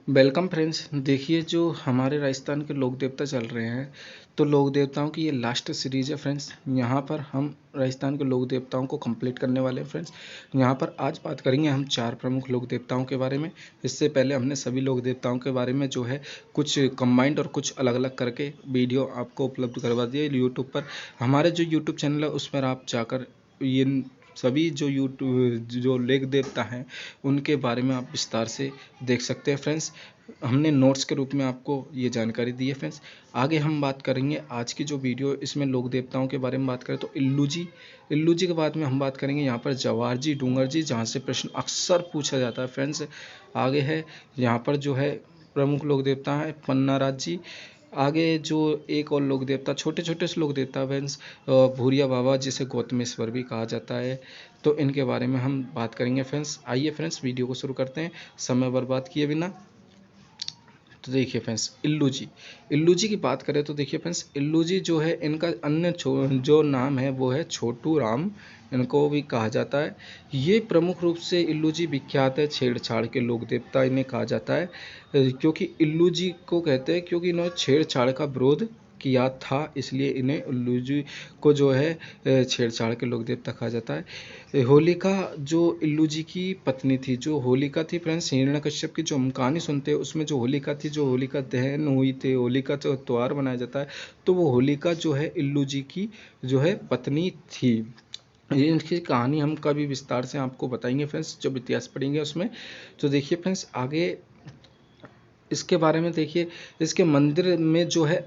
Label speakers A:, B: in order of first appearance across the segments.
A: Welcome friends. देखिए, जो हमारे राजस्थान के लोक देवता चल रहे हैं, तो लोक देवताओं की ये लास्ट सीरीज है फ्रेंड्स। यहाँ पर हम राजस्थान के लोक देवताओं को कंप्लीट करने वाले हैं फ्रेंड्स। यहाँ पर आज बात करेंगे हम 4 प्रमुख लोक देवताओं के बारे में। इससे पहले हमने सभी लोक देवताओं के बारे में जो है कुछ कंबाइंड और कुछ अलग अलग करके वीडियो आपको उपलब्ध करवा दिए यूट्यूब पर। हमारे जो यूट्यूब चैनल है उस पर आप जाकर ये सभी जो यूट्यूब जो लेक देवता हैं उनके बारे में आप विस्तार से देख सकते हैं फ्रेंड्स। हमने नोट्स के रूप में आपको ये जानकारी दी है फ्रेंड्स। आगे हम बात करेंगे आज की जो वीडियो, इसमें लोक देवताओं के बारे में बात करें तो इल्लू जी के बाद में हम बात करेंगे यहाँ पर जवार जी, डूंगर जी, जहाँ से प्रश्न अक्सर पूछा जाता है फ्रेंड्स। आगे है यहाँ पर जो है प्रमुख लोक देवता है पन्नाराज जी। आगे जो एक और लोक देवता, छोटे छोटे से लोक देवता फ्रेंड्स, भूरिया बाबा जिसे गौतमेश्वर भी कहा जाता है, तो इनके बारे में हम बात करेंगे फ्रेंड्स। आइए फ्रेंड्स वीडियो को शुरू करते हैं समय बर्बाद किए बिना। तो देखिए फ्रेंड्स, इल्लू जी की बात करें तो देखिए फ्रेंड्स, इल्लू जी जो है इनका अन्य जो नाम है वो है छोटू राम, इनको भी कहा जाता है। ये प्रमुख रूप से इल्लू जी विख्यात है, छेड़छाड़ के लोक देवता इन्हें कहा जाता है। क्योंकि इल्लू जी को कहते हैं क्योंकि इन्होंने छेड़छाड़ का विरोध किया था, इसलिए इन्हें इल्लू जी को जो है छेड़छाड़ के लोक देवता कहा जाता है। होलिका जो इल्लू जी की पत्नी थी, जो होलिका थी फ्रेंड्स, हिरण्यकश्यप की जो हम कहानी सुनते हैं उसमें जो होलिका थी, जो होलिका दहन हुई थी, होलिका जो त्योहार मनाया जाता है, तो वो होलिका जो है इल्लू जी की जो है पत्नी थी। ये इनकी कहानी हम कभी विस्तार से आपको बताएंगे फ्रेंड्स, जब इतिहास पढ़ेंगे उसमें। तो देखिए फ्रेंड्स, आगे इसके बारे में देखिए, इसके मंदिर में जो है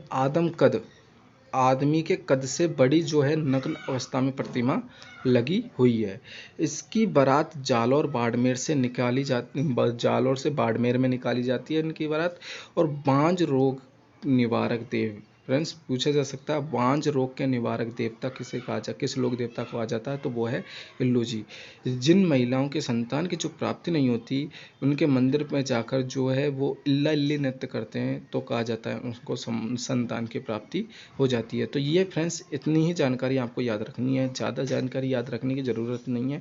A: आदमी के कद से बड़ी जो है नग्न अवस्था में प्रतिमा लगी हुई है। इसकी बारात जालौर बाड़मेर से निकाली जाती, जालौर से बाड़मेर में निकाली जाती है इनकी बारात। और बांझ रोग निवारक देव फ्रेंड्स, पूछा जा सकता है बांझ रोग के निवारक देवता किस लोक देवता को कहा जाता है, तो वो है इल्लू जी। जिन महिलाओं के संतान की जो प्राप्ति नहीं होती, उनके मंदिर में जाकर जो है वो इल्ला इल्ली नृत्य करते हैं, तो कहा जाता है उनको संतान की प्राप्ति हो जाती है। तो ये फ्रेंड्स, इतनी ही जानकारी आपको याद रखनी है, ज़्यादा जानकारी याद रखने की ज़रूरत नहीं है।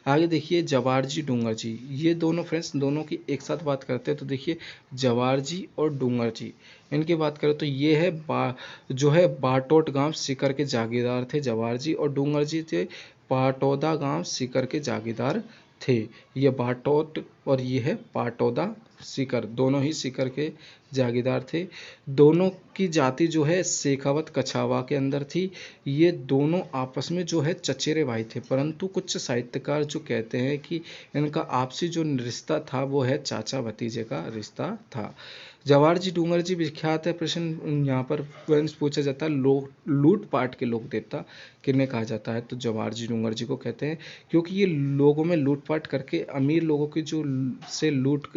A: आगे देखिए जवार जी, डूंगर जी, ये दोनों फ्रेंड्स, दोनों की एक साथ बात करते हैं। तो देखिए जवार जी और डूंगर जी, इनकी बात करें तो ये है जो है बाटोट गांव सीकर के जागीरदार थे जवार जी, और डूंगर जी थे पाटौदा गांव सीकर के जागीरदार थे। ये बाटोट और ये है पाटौदा सीकर, दोनों ही सीकर के जागीरदार थे। दोनों की जाति जो है शेखावत कछावा के अंदर थी। ये दोनों आपस में जो है चचेरे भाई थे, परंतु कुछ साहित्यकार जो कहते हैं कि इनका आपसी जो रिश्ता था वो है चाचा भतीजे का रिश्ता था। जवाहर जी, डूंगर जी विख्यात है। प्रश्न यहाँ पर पूछा जाता है लूटपाट के लोक देवता किन्हें कहा जाता है, तो जवाहर जी, डूंगर जी को कहते हैं, क्योंकि ये लोगों में लूटपाट करके अमीर लोगों की जो से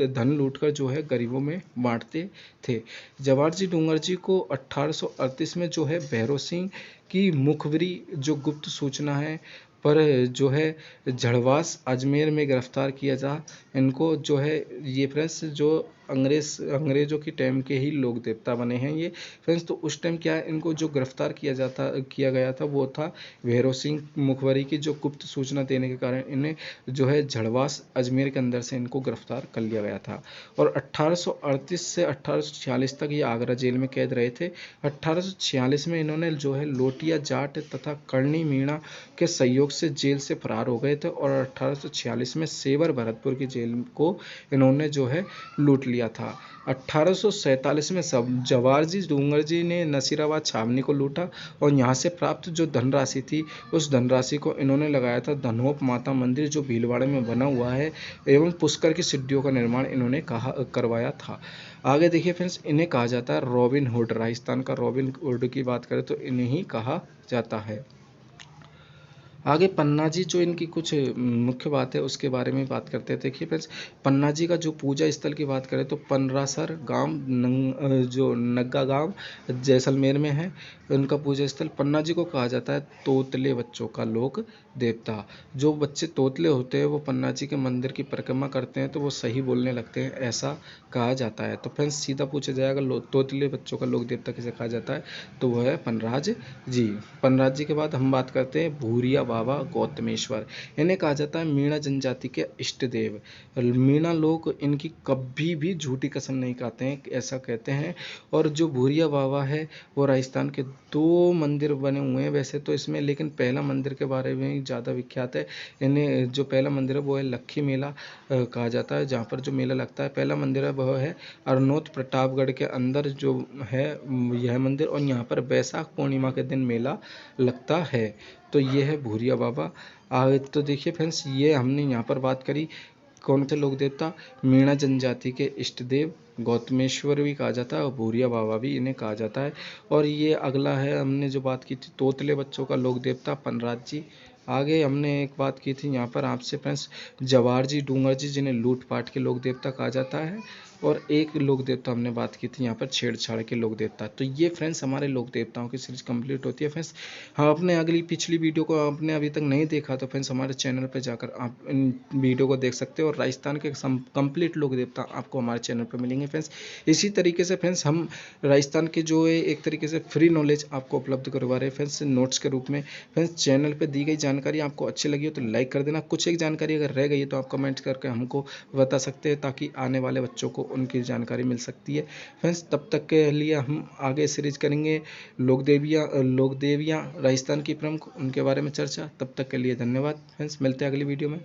A: धन लूट कर जो है गरीबों में बांटते थे। जवाहर जी, डूंगर जी को 1838 में जो है भैरव सिंह की मुखबिरी जो गुप्त सूचना है पर जो है झड़वास अजमेर में गिरफ्तार किया जा। इनको जो है ये फ्रेंड्स जो अंग्रेज़ों की टाइम के ही लोक देवता बने हैं ये फ्रेंड्स। तो उस टाइम क्या है, इनको जो गिरफ्तार किया गया था वो था भैरव सिंह मुखबरी की जो गुप्त सूचना देने के कारण इन्हें जो है झड़वास अजमेर के अंदर से इनको गिरफ्तार कर लिया गया था। और 1838 से 1846 तक ये आगरा जेल में कैद रहे थे। 1846 में इन्होंने जो है लोटिया जाट तथा करणी मीणा के सहयोग से जेल से फरार हो गए थे, और 1846 में सेवर भरतपुर की जेल को इन्होंने जो है लूट लिया था। 1847 में जवाहर जी, डूंगर जी ने नसीराबाद छावनी को लूटा, और यहाँ से प्राप्त जो धनराशि थी उस धनराशि को इन्होंने लगाया था धनोप माता मंदिर जो भीलवाड़ा में बना हुआ है, एवं पुष्कर की सिद्धियों का निर्माण इन्होंने करवाया था। आगे देखिए फ्रेंड्स, इन्हें कहा जाता है रॉबिन हुड। राजस्थान का रॉबिन हुड की बात करें तो इन्हें ही कहा जाता है। आगे पन्ना जी, जो इनकी कुछ मुख्य बात है उसके बारे में बात करते हैं। देखिए फ्रेंड्स, पन्ना जी का जो पूजा स्थल की बात करें तो पनरासर गांव जो नग्गा गांव जैसलमेर में है, उनका पूजा स्थल। पन्ना जी को कहा जाता है तोतले बच्चों का लोक देवता। जो बच्चे तोतले होते हैं वो पन्ना जी के मंदिर की परिक्रमा करते हैं तो वो सही बोलने लगते हैं, ऐसा कहा जाता है। तो फ्रेंड्स, सीधा पूछा जाएगा तोतले बच्चों का लोक देवता किसे कहा जाता है, तो वह है पनराज जी। पनराज जी के बाद हम बात करते हैं भूरिया बाबा गौतमेश्वर। इन्हें कहा जाता है मीणा जनजाति के इष्ट देव। मीणा लोग इनकी कभी भी झूठी कसम नहीं खाते हैं, ऐसा कहते हैं। और जो भूरिया बाबा है वो राजस्थान के 2 मंदिर बने हुए हैं वैसे तो इसमें, लेकिन पहला मंदिर के बारे में ज़्यादा विख्यात है। इन्हें जो पहला मंदिर है वो है लक्खी मेला कहा जाता है, जहाँ पर जो मेला लगता है। पहला मंदिर है वह है अरनोद प्रतापगढ़ के अंदर जो है यह मंदिर, और यहाँ पर बैसाख पूर्णिमा के दिन मेला लगता है। तो ये है भूरिया बाबा। तो देखिए फ्रेंड्स, ये हमने यहाँ पर बात करी कौन थे लोक देवता, मीणा जनजाति के इष्ट देव, गौतमेश्वर भी कहा जाता है और भूरिया बाबा भी इन्हें कहा जाता है। और ये अगला है, हमने जो बात की थी तोतले बच्चों का लोक देवता पनराज जी। आगे हमने एक बात की थी यहाँ पर आपसे फ्रेंड्स, जवार जी डूंगर जी, जिन्हें लूट पाट के लोक देवता कहा जाता है। और एक लोक देवता हमने बात की थी यहाँ पर छेड़छाड़ के लोक देवता। तो ये फ्रेंड्स हमारे लोक देवताओं की सीरीज कंप्लीट होती है फ्रेंड्स। हाँ, आपने अगली पिछली वीडियो को आपने अभी तक नहीं देखा तो फ्रेंड्स हमारे चैनल पर जाकर आप इन वीडियो को देख सकते हो, और राजस्थान के कंप्लीट लोक देवता आपको हमारे चैनल पर मिलेंगे फ्रेंड्स। इसी तरीके से फ्रेंड्स हम राजस्थान के जो है एक तरीके से फ्री नॉलेज आपको उपलब्ध करवा रहे हैं फ्रेंड्स, नोट्स के रूप में। फ्रेंड्स चैनल पर दी गई जानकारी आपको अच्छी लगी हो तो लाइक कर देना। कुछ एक जानकारी अगर रह गई है तो आप कमेंट करके हमको बता सकते हैं, ताकि आने वाले बच्चों को उनकी जानकारी मिल सकती है फ्रेंड्स। तब तक के लिए हम आगे सीरीज करेंगे लोक देवियाँ राजस्थान की प्रमुख, उनके बारे में चर्चा। तब तक के लिए धन्यवाद फ्रेंड्स, मिलते हैं अगली वीडियो में।